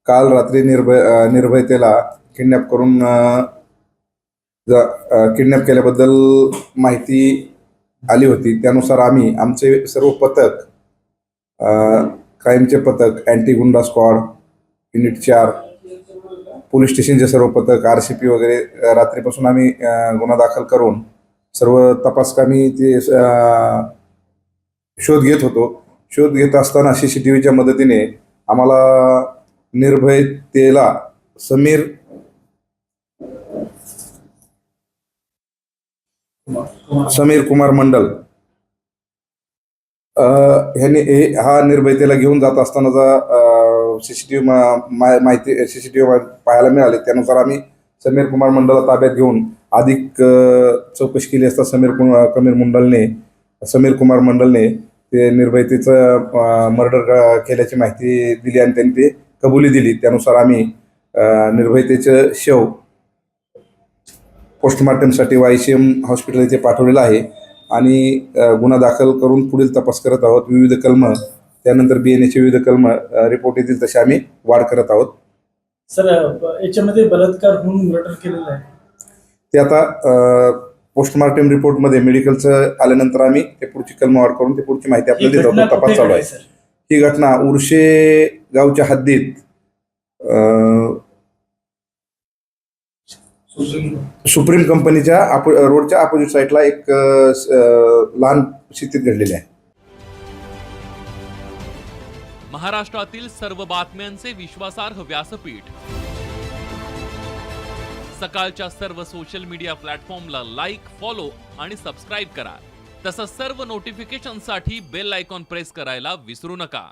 काल रात्री निर्भयतेला किडनॅप करून किडनॅप केल्याबद्दल माहिती आली होती. त्यानुसार आम्ही आमचे सर्व पथक, क्राईमचे पथक, अँटी गुंडा स्क्वॉड, युनिट 4, पोलीस स्टेशनचे सर्व पथक, RCP वगैरे रात्रीपासून आम्ही गुन्हा दाखल करून सर्व तपासकामी ते शोध घेत होतो. शोध घेत असताना CCTVच्या मदतीने आम्हाला निर्भयतेला समीर कुमार मंडल हा निर्भयतेला घेऊन जात असतानाचा CCTV माहिती CCTV पाहायला मिळाले. त्यानुसार आम्ही समीर कुमार मंडलला ताब्यात घेऊन अधिक चौकशी केली असता समीर कुमार मंडलने ते निर्भयतेचं मर्डर केल्याची माहिती दिली आणि त्यांनी ते कबुली दिली. त्यानुसार आम्ही निर्भयतेचं शव पोस्टमॉर्टमसाठी YCM हॉस्पिटल इथे पाठवलेलं आहे आणि गुन्हा दाखल करून पुढील तपास करत आहोत. विविध कलम, त्यानंतर BNAचे विविध कलम रिपोर्ट येतील तसे आम्ही वाढ करत आहोत. सर, याच्यामध्ये बलात्कार होऊन मर्डर केलेला आहे ते आता पोस्टमॉर्टम रिपोर्टमध्ये मेडिकलचं आल्यानंतर आम्ही ते पुढची कलम वाढ करून ते पुढची माहिती आपल्याला देत आहोत. तपास चालू आहे. ही घटना उर्शे गावच्या हद्दीत सुप्रीम कंपनीच्या रोडच्या अपोजिट साईडला एक लहान शेतीत घडलेली आहे. महाराष्ट्रातील सर्व बातम्यांचे विश्वासार्ह व्यासपीठ, सकाळच्या सर्व सोशल मीडिया प्लॅटफॉर्मला लाईक, फॉलो आणि सबस्क्राईब करा. तसंच सर्व नोटिफिकेशनसाठी बेल आयकॉन प्रेस करायला विसरू नका.